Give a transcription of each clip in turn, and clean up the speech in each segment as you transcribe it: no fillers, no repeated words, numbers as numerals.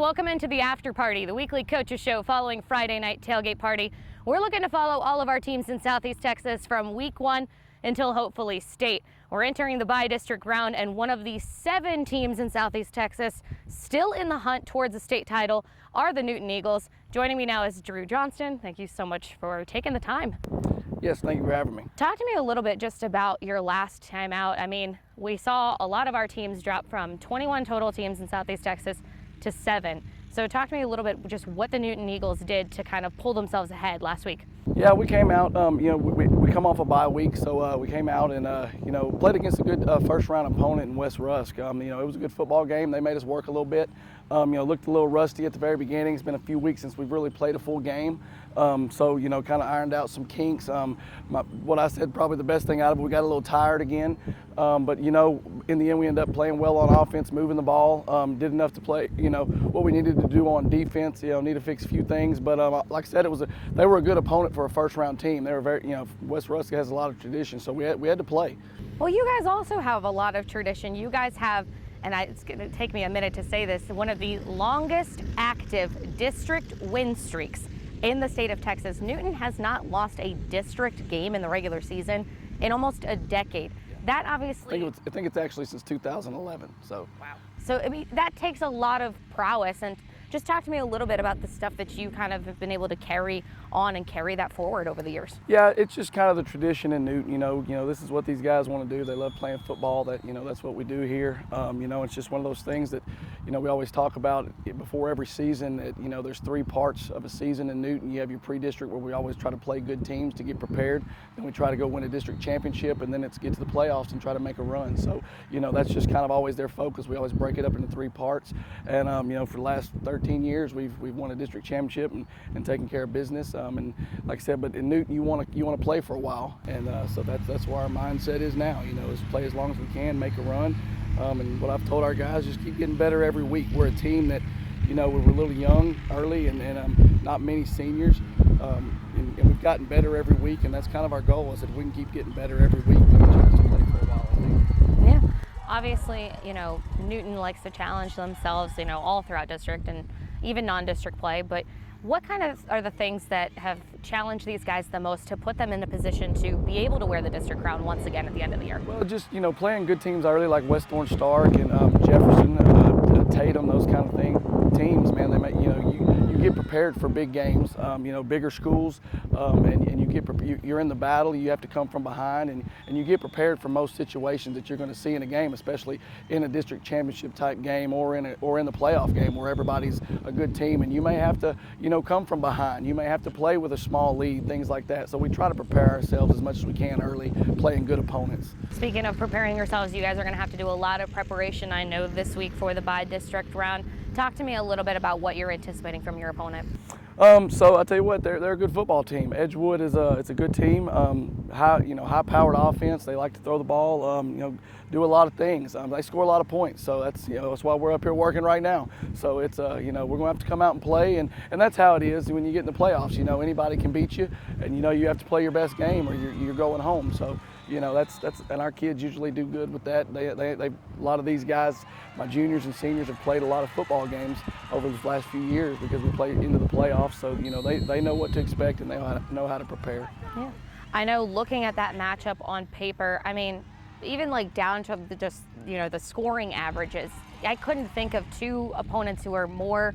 Welcome into the after party, the weekly coaches show following Friday night tailgate party. We're looking to follow all of our teams in Southeast Texas from week 1 until hopefully state. We're entering the bi-district round, and one of the 7 teams in Southeast Texas still in the hunt towards a state title are the Newton Eagles. Joining me now is Drew Johnston. Thank you so much for taking the time. Yes, thank you for having me. Talk to me a little bit just about your last time out. I mean, we saw a lot of our teams drop from 21 total teams in Southeast Texas to 7. So talk to me a little bit just what the Newton Eagles did to kind of pull themselves ahead last week. Yeah, we came out, we come off a bye week, so we came out and, played against a good first round opponent in West Rusk. It was a good football game. They made us work a little bit. Looked a little rusty at the very beginning. It's been a few weeks since we've really played a full game. Kind of ironed out some kinks. What I said, probably the best thing out of it, we got a little tired again. But in the end, we ended up playing well on offense, moving the ball, did enough to play, what we needed to do on defense, need to fix a few things. But like I said, they were a good opponent for a first round team. They were very, West Rusk has a lot of tradition, so we had to play. Well, you guys also have a lot of tradition. You guys have, and it's going to take me a minute to say this, one of the longest active district win streaks in the state of Texas. Newton has not lost a district game in the regular season in almost a decade. That obviously, I think it's actually since 2011. So wow. So I mean, that takes a lot of prowess. And just talk to me a little bit about the stuff that you kind of have been able to carry on and carry that forward over the years. Yeah, it's just kind of the tradition in Newton. This is what these guys want to do. They love playing football. That's what we do here. It's just one of those things that we always talk about before every season. That there's 3 parts of a season in Newton. You have your pre-district, where we always try to play good teams to get prepared. Then we try to go win a district championship, and then it's get to the playoffs and try to make a run. So that's just kind of always their focus. We always break it up into 3 parts. And for the last 13 years, we've won a district championship and taken care of business. And like I said, but in Newton, you want to play for a while, and so that's where our mindset is now. Is play as long as we can, make a run. And what I've told our guys, just keep getting better every week. We're a team that, we were a little young early, and not many seniors, and we've gotten better every week, and that's kind of our goal, is that we can keep getting better every week. We can chance to play for a while, I think. Yeah, obviously, Newton likes to challenge themselves, all throughout district and even non-district play, but what kind of are the things that have challenged these guys the most to put them in a position to be able to wear the district crown once again at the end of the year? Well, just, playing good teams early, like West Orange Stark and Jefferson, Tatum, those kind of teams, man, they make, you get prepared for big games, bigger schools, and you're in the battle. You have to come from behind, and you get prepared for most situations that you're going to see in a game, especially in a district championship type game or in the playoff game where everybody's a good team, and you may have to, come from behind. You may have to play with a small lead, things like that. So we try to prepare ourselves as much as we can early, playing good opponents. Speaking of preparing yourselves, you guys are going to have to do a lot of preparation, I know, this week for the bi-district round. Talk to me a little bit about what you're anticipating from your opponent. So I tell you what, they're a good football team. Edgewood it's a good team. High-powered offense. They like to throw the ball. Do a lot of things. They score a lot of points. So that's why we're up here working right now. So it's we're going to have to come out and play, and that's how it is when you get in the playoffs. Anybody can beat you, and you have to play your best game or you're going home. So that's and our kids usually do good with that. They a lot of these guys, my juniors and seniors, have played a lot of football games over the last few years because we played into the playoffs. So they know what to expect, and they know how to prepare. Yeah, I know. Looking at that matchup on paper, I mean, even like down to the scoring averages, I couldn't think of 2 opponents who are more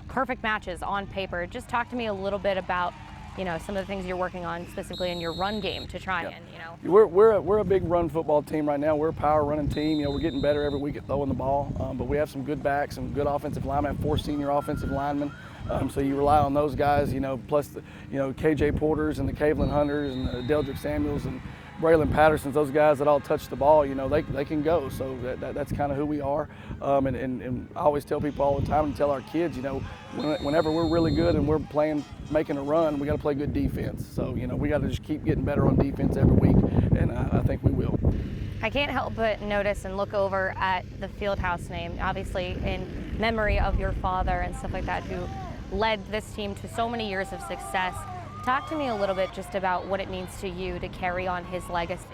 perfect matches on paper. Just talk to me a little bit about some of the things you're working on specifically in your run game to try and We're a big run football team right now. We're a power running team. We're getting better every week at throwing the ball, but we have some good backs, some good offensive linemen. I have 4 senior offensive linemen, so you rely on those guys. Plus the KJ Porters and the Cavelin Hunters and the Deldrick Samuels and Braylon Pattersons, those guys that all touch the ball, they can go. So that's kind of who we are. And I always tell people all the time, and tell our kids, whenever we're really good and we're making a run, we got to play good defense. So we got to just keep getting better on defense every week, and I think we will. I can't help but notice and look over at the Fieldhouse name, obviously in memory of your father and stuff like that, who led this team to so many years of success. Talk to me a little bit just about what it means to you to carry on his legacy.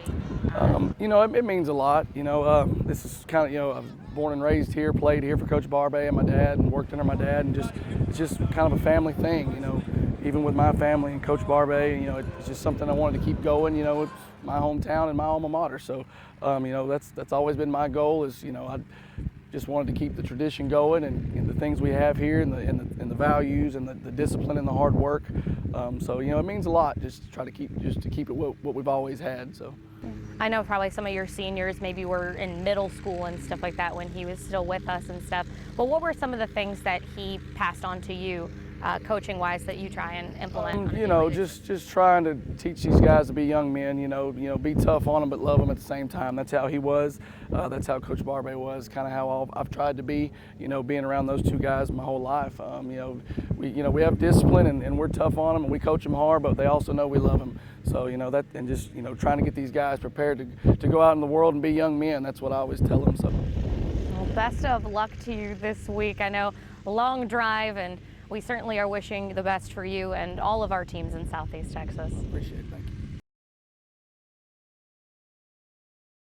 You know, it means a lot. You know, this is kind of, you know, I was born and raised here, played here for Coach Barbay and my dad, and worked under my dad, and it's just kind of a family thing. You know, even with my family and Coach Barbay, you know, it's just something I wanted to keep going. You know, it's my hometown and my alma mater, so you know, that's always been my goal. Is, you know, I just wanted to keep the tradition going and the things we have here and the values and the discipline and the hard work. So, you know, it means a lot just to try to keep it what we've always had. So. I know probably some of your seniors maybe were in middle school and stuff like that when he was still with us and stuff. But what were some of the things that he passed on to you, coaching-wise, that you try and implement? You know, just trying to teach these guys to be young men. You know, be tough on them but love them at the same time. That's how he was. That's how Coach Barbay was. Kind of how I've tried to be. You know, being around those two guys my whole life. You know, we have discipline and we're tough on them and we coach them hard, but they also know we love them. So, you know, that, and just, you know, trying to get these guys prepared to go out in the world and be young men. That's what I always tell them. So. Well, best of luck to you this week. I know a long drive, and we certainly are wishing the best for you and all of our teams in Southeast Texas. Appreciate it. Thank you.